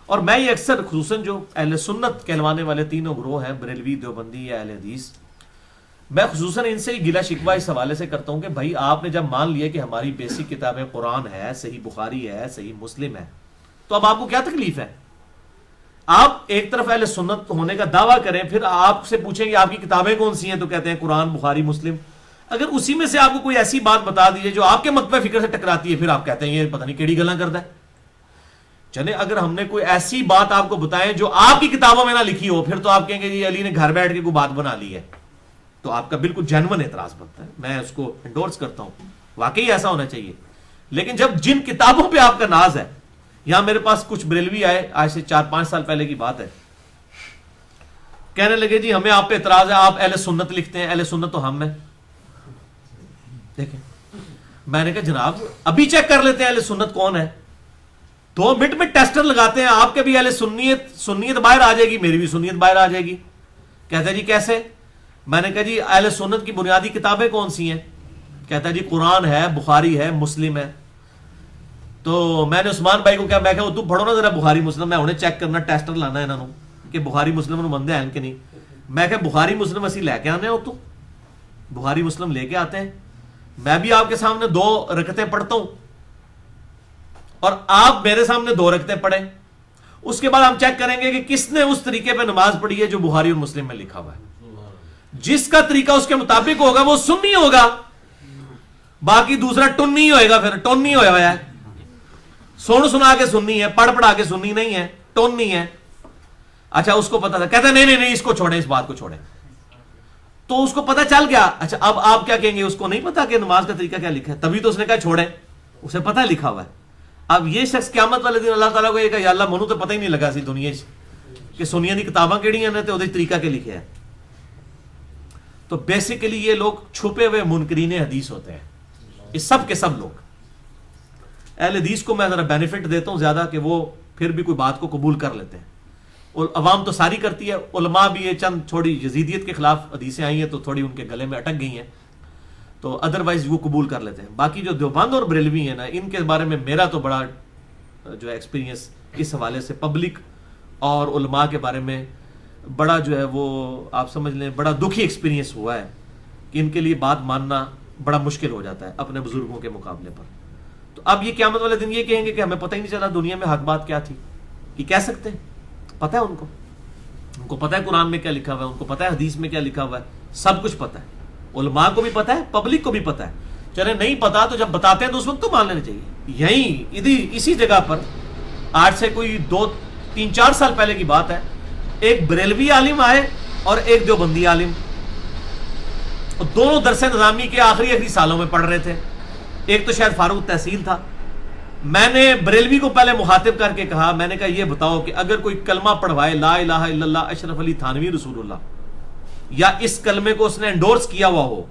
اور میں یہ اکثر خصوصاً جو اہل سنت کہلوانے والے تینوں گروہ ہیں، بریلوی، دیوبندی یا اہل حدیث، میں خصوصاً ان سے گلا شکوہ اس حوالے سے کرتا ہوں کہ بھائی آپ نے جب مان لیا کہ ہماری بیسک کتابیں قرآن ہے، صحیح بخاری ہے، صحیح مسلم ہے، تو اب آپ کو کیا تکلیف ہے؟ آپ ایک طرف اہل سنت ہونے کا دعویٰ کریں، پھر آپ سے پوچھیں کہ آپ کی کتابیں کون سی ہیں، تو کہتے ہیں قرآن، بخاری، مسلم۔ اگر اسی میں سے آپ کو کوئی ایسی بات بتا دیجیے جو آپ کے مکتبہ فکر سے ٹکراتی ہے، پھر آپ کہتے ہیں یہ پتہ نہیں کیڑی گلاں کرتا ہے۔ چلے اگر ہم نے کوئی ایسی بات آپ کو بتائیں جو آپ کی کتابوں میں نہ لکھی ہو، پھر تو آپ کہیں گے جی علی نے گھر بیٹھ کے کوئی بات بنا لی ہے، تو آپ کا بالکل جینون اعتراض بنتا ہے، میں اس کو انڈورس کرتا ہوں، واقعی ایسا ہونا چاہیے۔ لیکن جب جن کتابوں پہ آپ کا ناز ہے، یہاں میرے پاس کچھ بریلوی آئے، آج سے 4-5 سال پہلے کی بات ہے، کہنے لگے جی ہمیں آپ پہ اعتراض ہے، آپ اہل سنت لکھتے ہیں، اہل سنت تو ہم ہیں۔ دیکھیں، میں نے کہا جناب ابھی چیک کر لیتے ہیں اہل سنت کون ہے۔ 2 منٹ میں ٹیسٹر لگاتے ہیں، آپ کے بھی اہل سنیت باہر آ جائے گی، میری بھی سنیت باہر آ جائے گی۔ کہتا ہے جی کیسے؟ میں نے کہا جی اہل سنت کی بنیادی کتابیں کون سی ہیں؟ کہتا ہے جی قرآن ہے، بخاری ہے، مسلم ہے۔ تو میں نے عثمان بھائی کو کہا، میں کہا تو پڑھو نا ذرا بخاری مسلم، میں انہیں چیک کرنا، ٹیسٹر لانا ہے انہوں کہ بخاری مسلم بندے ہیں کہ نہیں۔ میں کہا بخاری مسلم اسی لے کے آنے ہو، تو بخاری مسلم لے کے آتے ہیں، میں بھی آپ کے سامنے 2 رکعتیں پڑھتا ہوں اور آپ میرے سامنے 2 رکعتیں پڑھیں، اس کے بعد ہم چیک کریں گے کہ کس نے اس طریقے پہ نماز پڑھی ہے جو بخاری اور مسلم میں لکھا ہوا ہے۔ جس کا طریقہ اس کے مطابق ہوگا وہ سنی ہوگا، باقی دوسرا ٹنی ہوئے گا، پھر ٹونی ہوا ہے، سن سنا کے سننی ہے، پڑھ پڑھا کے سننی نہیں ہے، ٹونی ہے۔ اچھا اس کو پتا تھا، کہتا نہیں نہیں نہیں اس کو چھوڑیں، اس بات کو چھوڑیں۔ تو اس کو پتا چل گیا۔ اچھا اب آپ کیا کہیں گے، اس کو نہیں پتا کہ نماز کا طریقہ کیا لکھا ہے، تبھی تو اس نے کہا چھوڑیں، اسے پتا لکھا ہوا ہے۔ اب یہ شخص قیامت والے دن اللہ تعالیٰ کو یہ کہا یا اللہ منو تو پتہ ہی نہیں لگا سی دنیا کہ سنیا دی کتاباں کیڑی ہیں تے اودے طریقہ کے لکھے ہیں۔ تو بیسیکلی یہ لوگ چھپے ہوئے منکرین حدیث ہوتے ہیں، یہ سب کے سب لوگ۔ اہل حدیث کو میں ذرا بینیفٹ دیتا ہوں زیادہ کہ وہ پھر بھی کوئی بات کو قبول کر لیتے ہیں، اور عوام تو ساری کرتی ہے، علماء بھی یہ چند تھوڑی یزیدیت کے خلاف حدیثیں آئی ہیں تو تھوڑی ان کے گلے میں اٹک گئی ہیں، تو ادروائز وہ قبول کر لیتے ہیں۔ باقی جو دیوبند اور بریلوی ہیں نا، ان کے بارے میں میرا تو بڑا جو ہے ایکسپیرینس اس حوالے سے پبلک اور علماء کے بارے میں بڑا جو ہے وہ آپ سمجھ لیں بڑا دکھی ایکسپیرینس ہوا ہے کہ ان کے لیے بات ماننا بڑا مشکل ہو جاتا ہے اپنے بزرگوں کے مقابلے پر۔ تو اب یہ قیامت والے دن یہ کہیں گے کہ ہمیں پتہ ہی نہیں چلا دنیا میں حق بات کیا تھی، یہ کہہ سکتے ہیں؟ پتہ ہے ان کو پتہ ہے قرآن میں کیا لکھا ہوا ہے، ان کو پتہ ہے حدیث میں کیا لکھا ہوا ہے، سب کچھ پتہ ہے، علماء کو بھی پتہ ہے، پبلک کو بھی پتہ ہے۔ چلے نہیں پتا تو جب بتاتے ہیں تو اس وقت تو مان لینا چاہیے۔ یہیں اسی جگہ پر آج سے کوئی 2-3-4 سال پہلے کی بات ہے، ایک بریلوی عالم آئے اور ایک دیوبندی عالم، اور دونوں درس نظامی کے آخری سالوں میں پڑھ رہے تھے، ایک تو شاید فاروق تحصیل تھا۔ میں نے بریلوی کو پہلے مخاطب کر کے کہا، میں نے کہا یہ بتاؤ کہ اگر کوئی کلمہ پڑھوائے لا الہ الا اللہ اشرف علی تھانوی رسول اللہ، یا اس کلمے کو اس نے انڈورس کیا ہوا ہو،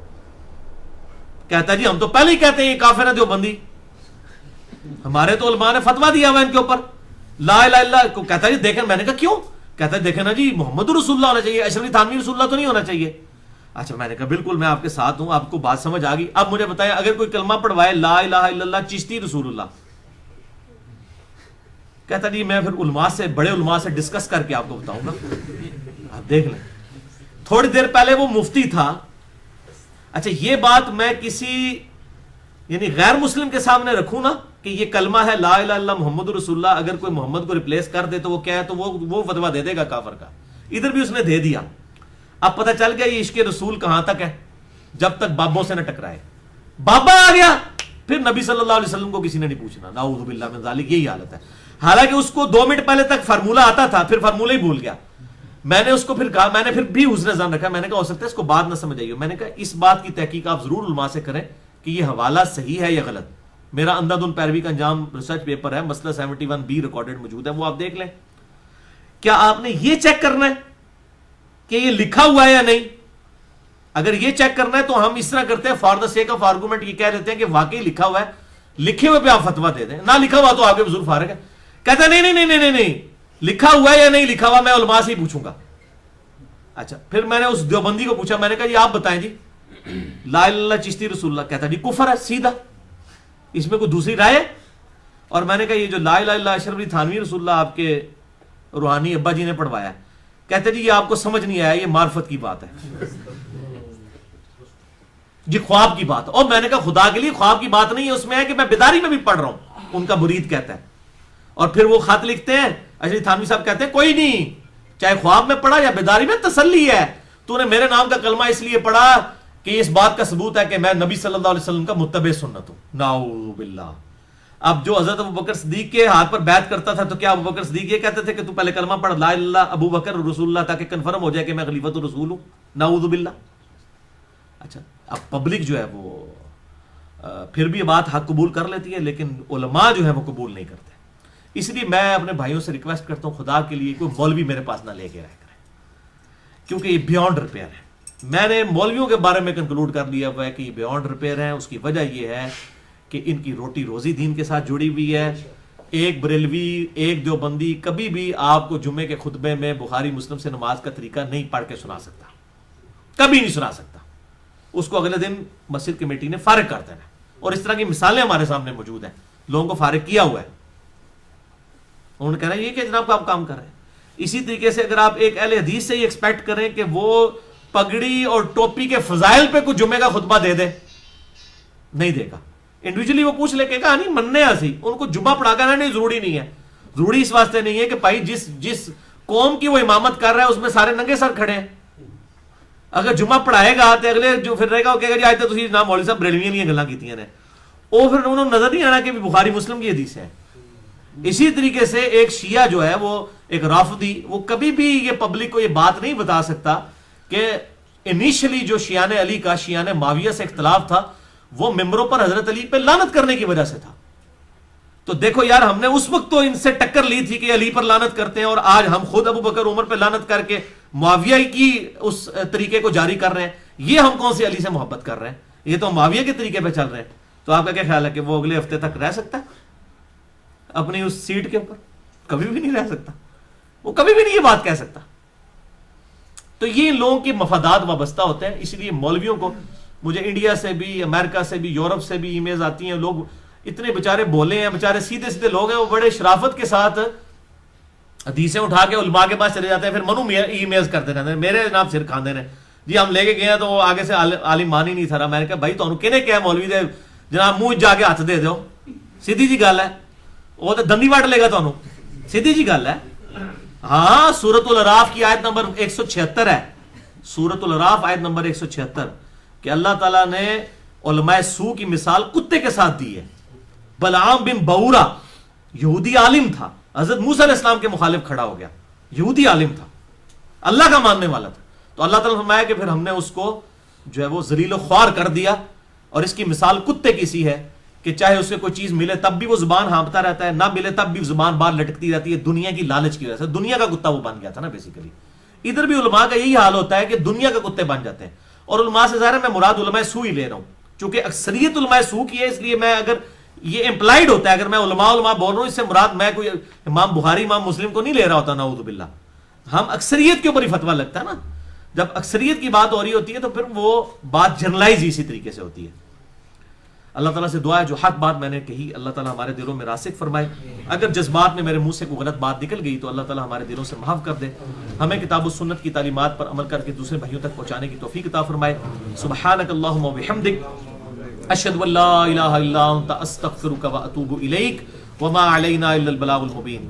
کہتا جی ہم تو پہلے ہی کہتے ہیں یہ کافر ہے دیوبندی، ہمارے تو علماء نے فتویٰ دیا ہوا ان کے اوپر لا الہ الا اللہ کو۔ کہتا جی دیکھیں، میں نے کہا کیوں؟ کہتا ہے دیکھیں نا جی محمد رسول اللہ ہونا چاہیے، اشرف علی تھانوی رسول اللہ تو نہیں ہونا چاہیے۔ اچھا میں نے کہا بالکل میں آپ کے ساتھ ہوں، آپ کو بات سمجھ آ گئی۔ اب مجھے بتائیں اگر کوئی کلمہ پڑھوائے لا الہ الا اللہ چشتی رسول اللہ، کہتا جی میں پھر علماء سے بڑے علماء سے ڈسکس کر کے آپ کو بتاؤں گا، آپ دیکھ لیں۔ تھوڑی دیر پہلے وہ مفتی تھا۔ اچھا یہ بات میں کسی یعنی غیر مسلم کے سامنے رکھوں نا کہ یہ کلمہ ہے لا الہ الا اللہ محمد رسول اللہ، اگر کوئی محمد کو ریپلیس کر دے تو وہ کیا ہے، تو وہ فتویٰ دے دے گا کافر کا۔ ادھر بھی اس نے دے دیا۔ اب پتہ چل گیا یہ عشق رسول کہاں تک ہے، جب تک بابوں سے نہ ٹکرائے۔ بابا آ گیا پھر نبی صلی اللہ علیہ وسلم کو کسی نے نہیں پوچھنا، نعوذ باللہ من ذالک، یہی حالت ہے۔ حالانکہ اس کو 2 منٹ پہلے تک فارمولہ آتا تھا، پھر فارمولہ ہی بھول گیا۔ میں نے اس کو پھر کہا، میں نے پھر بھی حسن ظن رکھا، میں نے کہا ہو سکتا ہے اس کو بات نہ سمجھ آئی ہو، میں نے کہا اس بات کی تحقیق آپ ضرور علماء سے کریں کہ یہ حوالہ صحیح ہے یا غلط۔ میرا اندھادھند پیروی کا انجام ریسرچ پیپر ہے، مسئلہ 71B ریکارڈڈ موجود ہے، وہ آپ دیکھ لیں۔ کیا آپ نے یہ چیک کرنا ہے کہ یہ لکھا ہوا ہے یا نہیں؟ اگر یہ چیک کرنا ہے تو ہم اس طرح کرتے ہیں، for the sake of argument یہ کہہ دیتے ہیں کہ واقعی لکھا ہوا ہے، لکھے ہوئے پہ آپ فتویٰ دے دیں، نہ لکھا ہوا تو آپ کے بزرگ فارغ ہے۔ کہتا ہے نہیں نہیں نہیں نہیں نہیں لکھا ہوا ہے یا نہیں لکھا ہوا میں علماء سے ہی پوچھوں گا۔ اچھا پھر میں نے اس دیوبندی کو پوچھا، میں نے کہا جی آپ بتائیں جی لا الہ الا اللہ چشتی رسول اللہ، کہتا جی کفر ہے سیدھا، اس میں کوئی دوسری رائے ہے؟ اور میں نے کہا یہ جو لا الہ الا اللہ اشرف علی تھانوی رسول اللہ آپ کے روحانی ابا جی نے پڑھوایا. کہتے جی یہ آپ کو سمجھ نہیں آیا, یہ معرفت کی بات ہے جی, خواب کی بات. اور میں نے کہا خدا کے لیے خواب کی بات نہیں ہے, اس میں ہے کہ میں بیداری میں بھی پڑھ رہا ہوں, ان کا مرید کہتا ہے. اور پھر وہ خط لکھتے ہیں, اشرف تھانوی صاحب کہتے ہیں کوئی نہیں, چاہے خواب میں پڑھا یا بیداری میں, تسلی ہے, تو نے میرے نام کا کلمہ اس لیے پڑھا کہ اس بات کا ثبوت ہے کہ میں نبی صلی اللہ علیہ وسلم کا متبع سنت ہوں. نعوذ باللہ. اب جو حضرت ابوبکر صدیق کے ہاتھ پر بیعت کرتا تھا, تو کیا ابوبکر صدیق یہ کہتے تھے کہ تو پہلے کلمہ پڑھ لا الہ الا اللہ ابو بکر رسول اللہ, تاکہ کنفرم ہو جائے کہ میں خلیفۃ الرسول ہوں؟ نعوذ باللہ. اچھا, اب پبلک جو ہے وہ پھر بھی یہ بات حق قبول کر لیتی ہے, لیکن علماء جو ہے وہ قبول نہیں کرتے. اس لیے میں اپنے بھائیوں سے ریکویسٹ کرتا ہوں, خدا کے لیے کوئی مولوی میرے پاس نہ لے کے رہ کرے, کیونکہ یہ بیونڈ ریپیئر ہے. میں نے مولویوں کے بارے میں کنکلوڈ کر لیا ہوا ہے کہ یہ بیونڈ ریپیئر ہے. اس کی وجہ یہ ہے کہ ان کی روٹی روزی دین کے ساتھ جڑی ہوئی ہے. ایک بریلوی, ایک دیوبندی کبھی بھی آپ کو جمعے کے خطبے میں بخاری مسلم سے نماز کا طریقہ نہیں پڑھ کے سنا سکتا, کبھی نہیں سنا سکتا. اس کو اگلے دن مسجد کمیٹی نے فارغ کر دینا. اور اس طرح کی مثالیں ہمارے سامنے موجود ہیں, لوگوں کو فارغ کیا ہوا ہے. انہوں نے کہنا یہ کہ جناب آپ کام کر رہے ہیں. اسی طریقے سے اگر آپ ایک اہل حدیث سے یہ ایکسپیکٹ کریں کہ وہ پگڑی اور ٹوپی کے فضائل پہ کچھ جمعے کا خطبہ دے دے, نہیں دے گا. انڈیویجلی وہ پوچھ لے کہ کہا نہیں مننے ایسی, ان کو جمعہ پڑھا کر نہیں ضروری نہیں ہے. ضروری اس واسطے نہیں ہے کہ بھائی جس قوم کی وہ امامت کر رہا ہے اس میں سارے ننگے سر کھڑے ہیں. اگر جمعہ پڑھائے گا تو اگلے جو پھر رہے گا وہ کہے گا جی آج تو تسی جناب مولوی صاحب بریلویاں نہیں گلاں کیتیاں نے, وہ پھر انہوں نے نظر نہیں آنا کہ بخاری مسلم کی حدیث ہے. اسی طریقے سے ایک شیعہ جو ہے وہ ایک رافضی, وہ کبھی بھی یہ پبلک کو یہ بات نہیں بتا سکتا کہ انیشلی جو شیعان علی کا شیعان معاویہ سے اختلاف تھا وہ ممبروں پر حضرت علی پہ لعنت کرنے کی وجہ سے تھا. تو دیکھو یار, ہم نے اس وقت تو ان سے ٹکر لی تھی کہ علی پر لعنت کرتے ہیں, اور آج ہم خود ابو بکر عمر پہ لعنت کر کے معاویہ کی اس طریقے کو جاری کر رہے ہیں. یہ ہم کون سی علی سے محبت کر رہے ہیں؟ یہ تو معاویہ کے طریقے پہ چل رہے ہیں. تو آپ کا کیا خیال ہے کہ وہ اگلے ہفتے تک رہ سکتا ہے اپنی اس سیٹ کے اوپر؟ کبھی بھی نہیں رہ سکتا, وہ کبھی بھی نہیں یہ بات کہہ سکتا. تو یہ لوگوں کے مفادات وابستہ ہوتے ہیں. اس لیے مولویوں کو, مجھے انڈیا سے بھی, امریکہ سے بھی, یورپ سے بھی ای میلز آتی ہیں. لوگ اتنے بیچارے بولے ہیں, بیچارے سیدھے سیدھے لوگ ہیں, وہ بڑے شرافت کے ساتھ حدیثیں اٹھا کے علماء کے پاس چلے جاتے ہیں, پھر منو ای میلز کرتے رہتے ہیں میرے جناب سر کھاندے نے جی ہم لے کے گئے ہیں تو وہ آگے سے عالم مان ہی نہیں تھا. میں نے کہا بھائی تمہیں کہنے کیا مولوی دے جناب منہ جا کے ہاتھ دے دو, سیدھی جی گل ہے, وہ تو دندی وٹ لے گا تمہیں, سیدھی جی گل ہے. ہاں, سورۃ الاعراف کی آیت نمبر 176 ہے, سورۃ الاعراف آیت نمبر 176, کہ اللہ تعالیٰ نے علماء سو کی مثال کتے کے ساتھ دی ہے. بلعام بن بورا یہودی عالم تھا, حضرت موسیٰ علیہ السلام کے مخالف کھڑا ہو گیا, یہودی عالم تھا, اللہ کا ماننے والا تھا. تو اللہ تعالیٰ نے فرمایا کہ پھر ہم نے اس کو جو ہے وہ ذلیل و خوار کر دیا, اور اس کی مثال کتے کی سی ہے کہ چاہے اسے کوئی چیز ملے تب بھی وہ زبان ہانپتا رہتا ہے, نہ ملے تب بھی زبان باہر لٹکتی رہتی ہے, دنیا کی لالچ کی وجہ سے. دنیا کا کتا وہ بن گیا تھا نا بیسیکلی. ادھر بھی علماء کا یہی حال ہوتا ہے کہ دنیا کا کتے بن جاتے ہیں. اور علماء سے ظاہر ہے میں مراد علماء سو ہی لے رہا ہوں, چونکہ اکثریت علماء سو کی ہے, اس لیے میں اگر یہ امپلائڈ ہوتا ہے, اگر میں علماء بول رہا ہوں, اس سے مراد میں کوئی امام بخاری امام مسلم کو نہیں لے رہا ہوتا, نعوذ باللہ. ہم اکثریت کے اوپر ہی فتویٰ لگتا ہے نا. جب اکثریت کی بات ہو رہی ہوتی ہے تو پھر وہ بات جنرلائز اسی طریقے سے ہوتی ہے. اللہ تعالیٰ سے دعا ہے جو حق بات میں نے کہی اللہ تعالیٰ ہمارے دلوں میں راسخ فرمائے. اگر جذبات میں میرے منہ سے کوئی غلط بات نکل گئی تو اللہ تعالیٰ ہمارے دلوں سے معاف کر دے. ہمیں کتاب و سنت کی تعلیمات پر عمل کر کے دوسرے بھائیوں تک پہنچانے کی توفیق عطا فرمائے. سبحانک اللہم و بحمدک, اشہد ان لا الہ الا انت استغفرک و اتوب الیک, وما علینا الا البلاغ المبین.